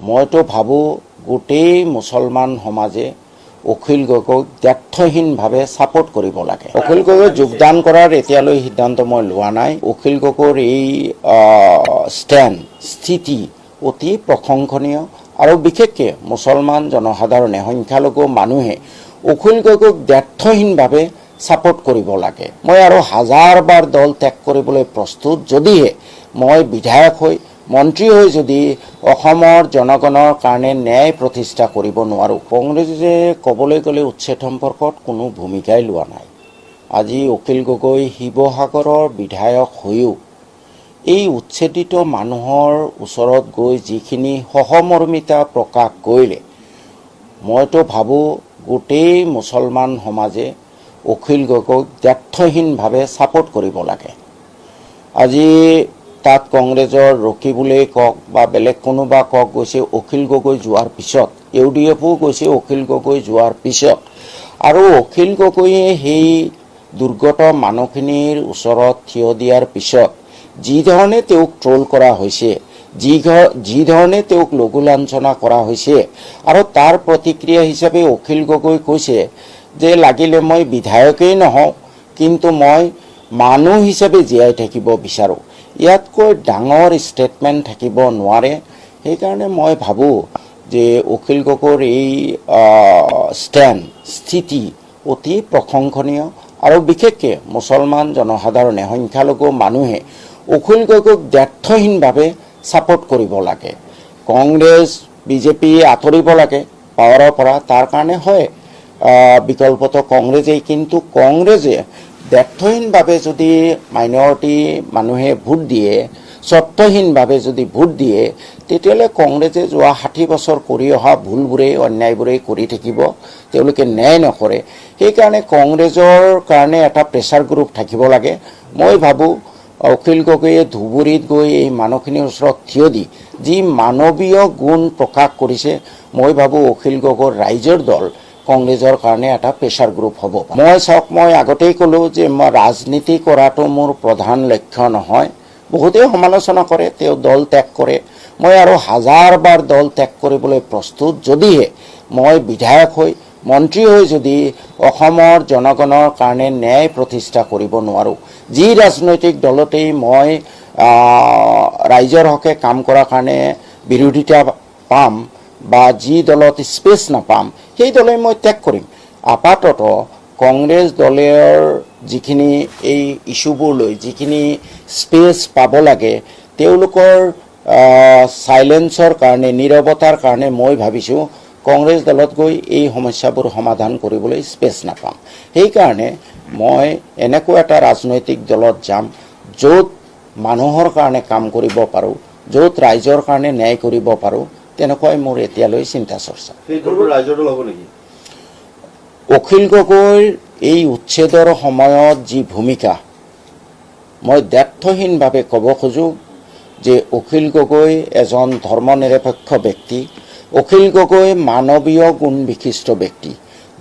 মইতো ভাবোঁ গোটেই মুছলমান সমাজে অখিল গগৈক দ্ব্যৰ্থহীনভাৱে ছাপোৰ্ট কৰিব লাগে। অখিল গগৈ যোগদান কৰাৰ এতিয়ালৈ সিদ্ধান্ত মই লোৱা নাই। অখিল গগৈৰ এই স্থিতি অতি প্ৰশংসনীয় আৰু বিশেষকৈ মুছলমান জনসাধাৰণে সংখ্যালঘু মানুহে অখিল গগৈক দ্ব্যৰ্থহীনভাৱে ছাপোৰ্ট কৰিব লাগে। মই আৰু হাজাৰবাৰ দল ত্যাগ কৰিবলৈ প্ৰস্তুত, যদিহে মই বিধায়ক হৈ মন্ত্ৰী হৈ যদি অসমৰ জনগণৰ কাৰণে ন্যায় প্ৰতিষ্ঠা কৰিব নোৱাৰোঁ। কংগ্ৰেছে ক'বলৈ গ'লে উচ্ছেদ সম্পৰ্কত কোনো ভূমিকাই লোৱা নাই। আজি অখিল গগৈ শিৱসাগৰৰ বিধায়ক হৈও এই উচ্ছেদিত মানুহৰ ওচৰত গৈ যিখিনি সহমৰ্মিতা প্ৰকাশ কৰিলে, মইতো ভাবোঁ গোটেই মুছলমান সমাজে অখিল গগৈক দ্ব্যৰ্থহীনভাৱে ছাপোৰ্ট কৰিব লাগে। আজি তাত কংগ্ৰেছৰ ৰকিবুলেই কওক বা বেলেগ কোনোবা কওক, গৈছে অখিল গগৈ যোৱাৰ পিছত, UDFও গৈছে অখিল গগৈ যোৱাৰ পিছত, আৰু অখিল গগৈয়ে সেই দুৰ্গত মানুহখিনিৰ ওচৰত থিয় দিয়াৰ পিছত যি ধৰণে তেওঁক ট্ৰল কৰা হৈছে, যি ধৰণে তেওঁক লঘু লাঞ্ছনা কৰা হৈছে, আৰু তাৰ প্ৰতিক্ৰিয়া হিচাপে অখিল গগৈ কৈছে যে লাগিলে মই বিধায়কেই নহওঁ, কিন্তু মই মানুহ হিচাপে জীয়াই থাকিব বিচাৰোঁ। ইয়াতকৈ ডাঙৰ ষ্টেটমেণ্ট থাকিব নোৱাৰে। সেইকাৰণে মই ভাবোঁ যে অখিল গগৈৰ এই স্থিতি অতি প্ৰশংসনীয় আৰু বিশেষকৈ মুছলমান জনসাধাৰণে সংখ্যালঘু মানুহে অখিল গগৈক দ্ব্যৰ্থহীনভাৱে ছাপোৰ্ট কৰিব লাগে। কংগ্ৰেছ বিজেপি আঁতৰিব লাগে পাৱাৰৰ পৰা, তাৰ কাৰণে হয় বিকল্পটো কংগ্ৰেছেই, কিন্তু কংগ্ৰেছে দ্ব্যৰ্থহীনভাৱে যদি মাইনৰিটি মানুহে ভোট দিয়ে, স্বত্বহীনভাৱে যদি ভোট দিয়ে, তেতিয়াহ'লে কংগ্ৰেছে যোৱা 60 বছৰ কৰি অহা ভুলবোৰেই অন্যায়বোৰেই কৰি থাকিব, তেওঁলোকে ন্যায় নকৰে। সেইকাৰণে কংগ্ৰেছৰ কাৰণে এটা প্ৰেছাৰ গ্ৰুপ থাকিব লাগে। মই ভাবোঁ অখিল গগৈয়ে ধুবুৰীত গৈ এই মানুহখিনিৰ ওচৰত থিয় দি যি মানৱীয় গুণ প্ৰকাশ কৰিছে, মই ভাবোঁ অখিল গগৈৰ ৰাইজৰ দল কংগ্ৰেছৰ কাৰণে এটা প্ৰেছাৰ গ্ৰুপ হ'ব। মই আগতেই ক'লোঁ যে মই ৰাজনীতি কৰাটো মোৰ প্ৰধান লক্ষ্য নহয়। বহুতেই সমালোচনা কৰে, তেওঁ দল ত্যাগ কৰে। মই আৰু হাজাৰবাৰ দল ত্যাগ কৰিবলৈ প্ৰস্তুত, যদিহে মই বিধায়ক হৈ মন্ত্ৰী হৈ যদি অসমৰ জনগণৰ কাৰণে ন্যায় প্ৰতিষ্ঠা কৰিব নোৱাৰোঁ। যি ৰাজনৈতিক দলতেই মই ৰাইজৰ হকে কাম কৰাৰ কাৰণে বিৰোধিতা পাম বা যি দলত স্পেচ নাপাম, সেই দলেই মই ত্যাগ কৰিম। আপাতত কংগ্ৰেছ দলৰ যিখিনি এই ইছ্যুবোৰ লৈ যিখিনি স্পেচ পাব লাগে, তেওঁলোকৰ চাইলেন্সৰ কাৰণে, নীৰৱতাৰ কাৰণে মই ভাবিছোঁ কংগ্ৰেছ দলত গৈ এই সমস্যাবোৰ সমাধান কৰিবলৈ স্পেচ নাপাম। সেইকাৰণে মই এনেকুৱা এটা ৰাজনৈতিক দলত যাম য'ত মানুহৰ কাৰণে কাম কৰিব পাৰোঁ, য'ত ৰাইজৰ কাৰণে ন্যায় কৰিব পাৰোঁ। তেনেকুৱাই মোৰ এতিয়ালৈ চিন্তা চৰ্চা। অখিল গগৈৰ এই উচ্ছেদৰ সময়ত যি ভূমিকা, মই দ্ব্যৰ্থহীনভাৱে ক'ব খোজোঁ যে অখিল গগৈ এজন ধৰ্মনিৰপেক্ষ ব্যক্তি, অখিল গগৈ মানৱীয় গুণ বিশিষ্ট ব্যক্তি।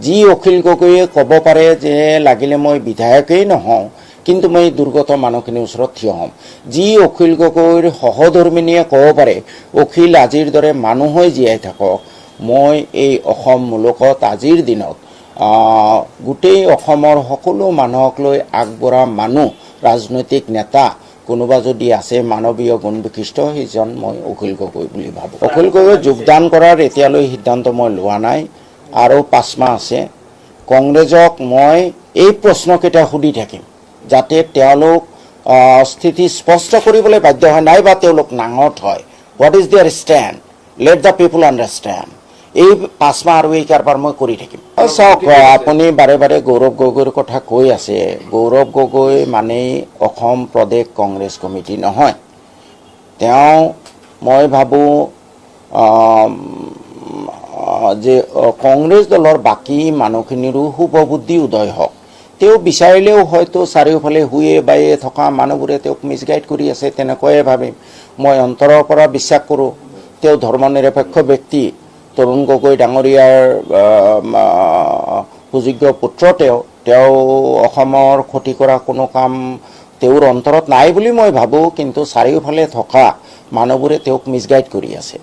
যি অখিল গগৈয়ে ক'ব পাৰে যে লাগিলে মই বিধায়কেই নহওঁ, কিন্তু মই দুৰ্গত মানুহখিনিৰ ওচৰত থিয় হ'ম। যি অখিল গগৈৰ সহধৰ্মিনীয়ে ক'ব পাৰে অখিল আজিৰ দৰে মানুহ হৈ জীয়াই থাকক, মই এই অসম মুলুকত আজিৰ দিনত গোটেই অসমৰ সকলো মানুহক লৈ আগবঢ়া মানুহ, ৰাজনৈতিক নেতা কোনোবা যদি আছে মানৱীয় গুণ বিশিষ্ট, সেইজন মই অখিল গগৈ বুলি ভাবোঁ। অখিল গগৈ যোগদান কৰাৰ এতিয়ালৈ সিদ্ধান্ত মই লোৱা নাই, আৰু 5 মাহ আছে। কংগ্ৰেছক মই এই প্ৰশ্নকেইটা সুধি থাকিম যাতে তেওঁলোক স্থিতি স্পষ্ট কৰিবলৈ বাধ্য হয়, নাইবা তেওঁলোক নাঙঠ হয়। What is their stand, let the people understand. এই 5 মাহ আৰু এই কাৰবাৰ মই কৰি থাকিম। চাওক, আপুনি বাৰে বাৰে গৌৰৱ গগৈৰ কথা কৈ আছে। গৌৰৱ গগৈ মানেই অসম প্ৰদেশ কংগ্ৰেছ কমিটি নহয়। তেওঁ মই ভাবোঁ যে কংগ্ৰেছ দলৰ বাকী মানুহখিনিৰো শুভবুদ্ধি উদয় হওক। তেওঁ বিচাৰিলেও হয়তো চাৰিওফালে শুয়ে বায়ে থকা মানুহবোৰে তেওঁক মিছগাইড কৰি আছে, তেনেকুৱাই ভাবিম। মই অন্তৰৰ পৰা বিশ্বাস কৰোঁ তেওঁ ধৰ্মনিৰপেক্ষ ব্যক্তি। তৰুণ গগৈ ডাঙৰীয়াৰ সুযোগ্য পুত্ৰ তেওঁ অসমৰ ক্ষতি কৰা কোনো কাম তেওঁৰ অন্তৰত নাই বুলি মই ভাবোঁ, কিন্তু চাৰিওফালে থকা মানুহবোৰে তেওঁক মিছগাইড কৰি আছে।